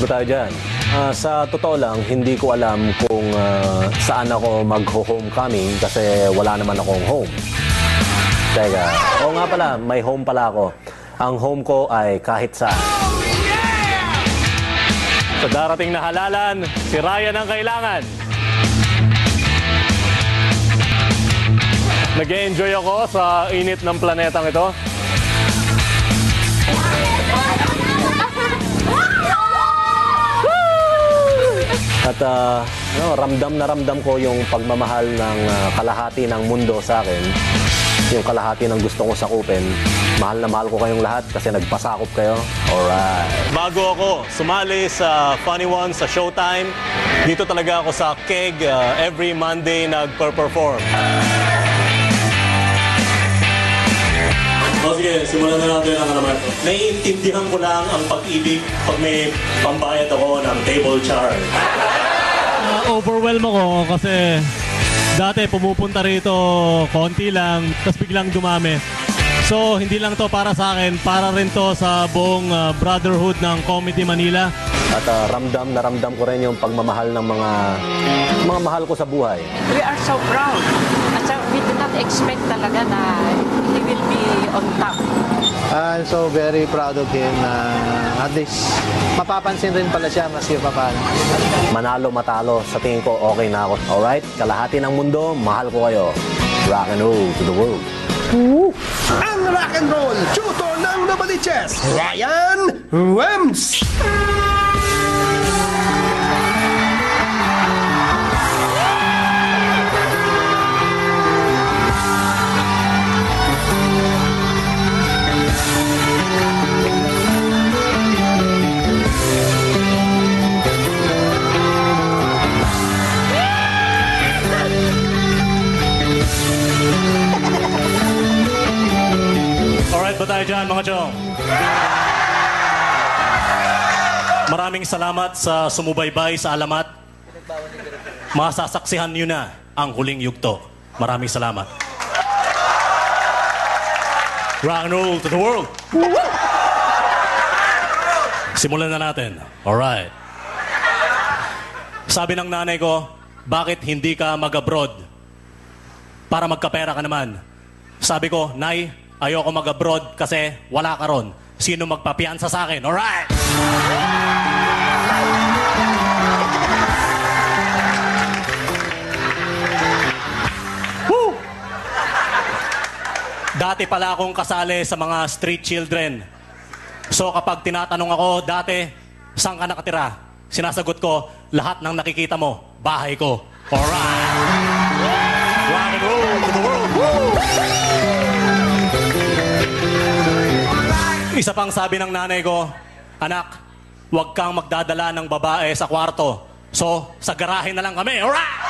ba tayo dyan? Sa totoo lang, hindi ko alam kung saan ako mag-homecoming kasi wala naman akong home. Teka, oo nga pala, may home pala ako. Ang home ko ay kahit saan. Sa darating na halalan, si Ryan ang kailangan. Nag-e-enjoy ako sa init ng planetang ito. At ramdam ko yung pagmamahal ng kalahati ng mundo sa akin. Yung kalahati ng gusto kong sakupin. Mahal na mahal ko kayong lahat kasi nagpasakop kayo. Alright. Bago ako sumali sa Funny One sa Showtime, dito talaga ako sa Keg. Every Monday nagper-perform. O sige, simulan na natin ang naman. Naiintindihan ko lang ang pag-ibig pag may pambayad ako ng table charge. Overwhelm ako kasi dati pumupunta rito konti lang, tapos biglang dumami. So, hindi lang to para sa akin, para rin to sa buong brotherhood ng Comedy Manila. At ramdam na ramdam ko rin yung pagmamahal ng mga mahal ko sa buhay. We are so proud. At we did not expect talaga na he will be on top. I'm so very proud of him. At least, mapapansin rin pala siya maski papaano. Manalo, matalo, sa tingin ko okay na ako. Alright? Kalahati ng mundo, mahal ko kayo. Rock and roll to the world. Woo! Ang rock and roll tutor ng Novaliches, Ryan Wems! Alright ba tayo dyan, mga chong? Maraming salamat sa sumubaybay sa alamat. Masasaksihan nyo na ang huling yugto. Maraming salamat. Rock and roll to the world. Simulan na natin. Alright. Sabi ng nanay ko, bakit hindi ka mag-abroad? Para magkapera ka naman. Sabi ko, Nay, ayoko mag-abroad kasi wala ka ron. Sino magpapiansa sa akin? Alright! Woo! Dati pala akong kasali sa mga street children. So kapag tinatanong ako, dati, saan ka nakatira? Sinasagot ko, lahat ng nakikita mo, bahay ko. Alright! Rock and roll to the world! Woo! Isa pang sabi ng nanay ko, anak, huwag kang magdadala ng babae sa kwarto. So, sa garahe na lang kami. Alright!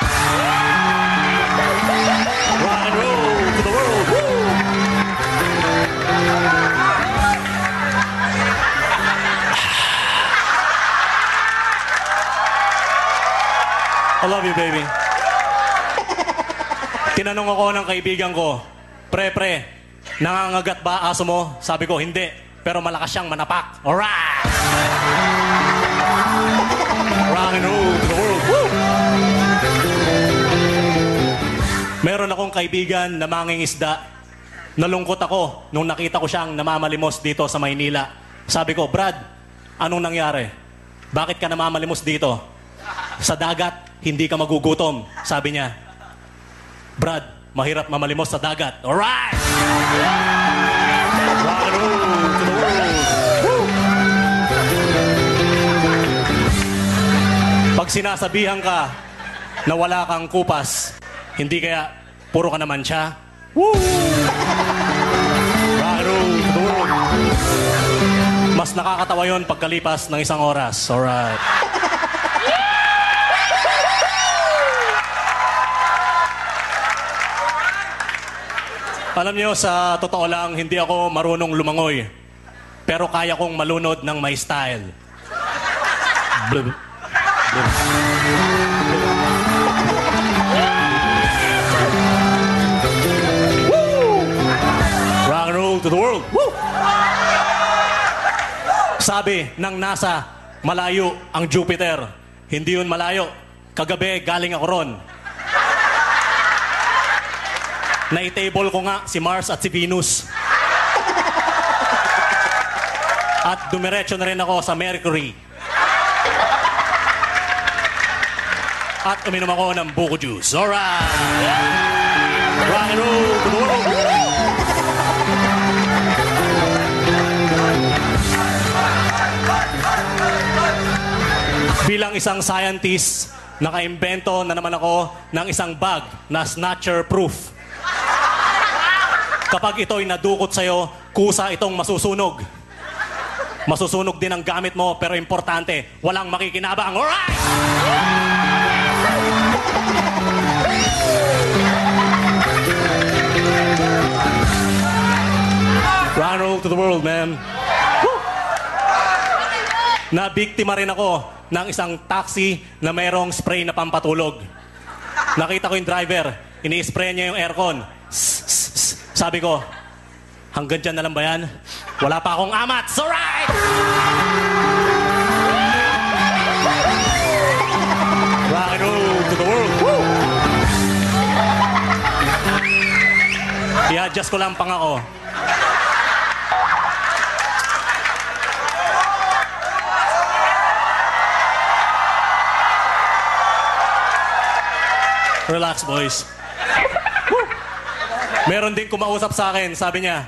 Rock and roll to the world! Woo! I love you, baby. Tinanong ako ng kaibigan ko, pre, nangangagat ba aso mo? Sabi ko, hindi. Pero malakas siyang manapak. Alright! Rock and roll to the world. Woo! Meron akong kaibigan na mangingisda. Nalungkot ako nung nakita ko siyang namamalimos dito sa Maynila. Sabi ko, Brad, anong nangyari? Bakit ka namamalimos dito? Sa dagat, hindi ka magugutom. Sabi niya, Brad, mahirap mamalimos sa dagat. Alright! Rock and roll to the world. Woo! Pag sinasabihan ka na wala kang kupas, hindi kaya puro ka naman siya. Woo! Rock and roll to the world. Mas nakakatawa yun pagkalipas ng isang oras. Alright. Alam niyo, sa totoo lang, hindi ako marunong lumangoy. Pero kaya kong malunod ng may style. Blub. Blub. Rock and roll to the world. Woo! Sabi ng NASA, malayo ang Jupiter. Hindi yun malayo. Kagabi, galing ako ron. Na-table ko nga si Mars at si Venus. At dumiretso na rin ako sa Mercury. At uminom ako ng buko juice. Alright! Rock and roll to the world! Bilang isang scientist, nakaimbento na naman ako ng isang bag na snatcher-proof. Kapag ito'y nadukot sa'yo, kusa itong masusunog. Masusunog din ang gamit mo, pero importante, walang makikinabang. Alright! Rock and roll to the world, man. Woo! Nabiktima rin ako ng isang taxi na mayroong spray na pampatulog. Nakita ko yung driver, ini-spray niya yung aircon. Sabi ko, hanggang dyan na lang ba yan? Wala pa akong amats. Alright! Rock and roll to the world. Woo! I-adjust ko lang pang ako. Relax, boys. Woo! Meron din kumausap sa akin. Sabi niya,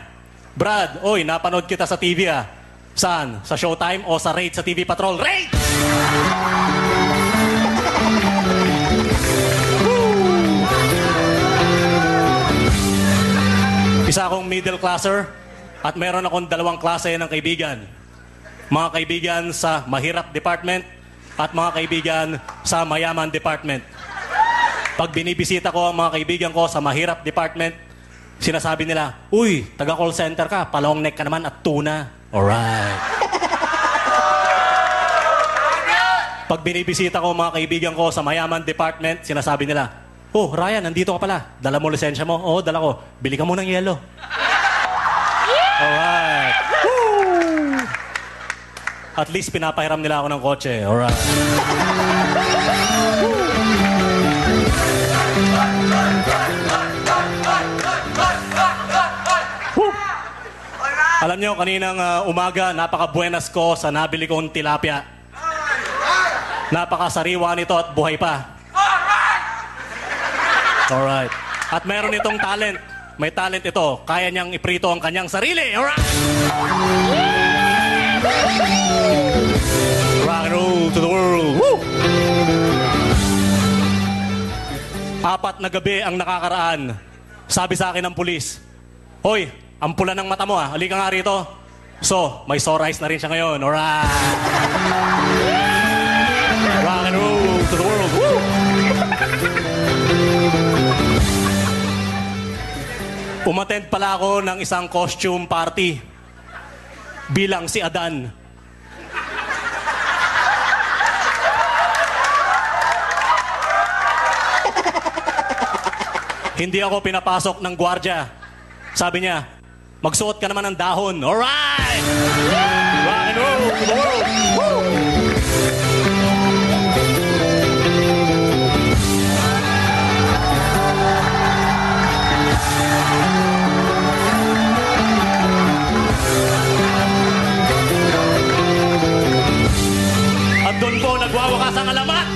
Brad, oy, napanood kita sa TV ah. Saan? Sa Showtime o sa Raid sa TV Patrol? Raid! Isa akong middle classer at meron akong 2 klase ng kaibigan. Mga kaibigan sa mahirap department at mga kaibigan sa mayaman department. Pag binibisita ko ang mga kaibigan ko sa mahirap department, sinasabi nila, uy, taga-call center ka, palong neck ka naman at tuna. Alright. Pag binibisita ko ang mga kaibigan ko sa mayaman department, sinasabi nila, oh, Ryan, nandito ka pala. Dala mo lisensya mo? Oo, dala ko. Bili ka mo ng yelo. Alright. Woo! At least pinapahiram nila ako ng kotse. Alright. Alam nyo, kaninang umaga, napaka-buenas ko sa nabili kong tilapia. Napakasariwa nito at buhay pa. Alright. At meron itong talent. May talent ito. Kaya niyang iprito ang kanyang sarili. Alright! Rock and roll to the world. Woo! 4 na gabi ang nakakaraan. Sabi sa akin ng pulis, hoy, ang pula ng mata mo ah. Halika nga rito. So, may sore eyes na rin siya ngayon. Alright! Rock and roll to the world. Woo! Umattend pala ako ng isang costume party bilang si Adan. Hindi ako pinapasok ng gwardya. Sabi niya, magsuot ka naman ng dahon. Alright! Rock and roll to the world! Woo! At doon po nagwawakas ang alamat.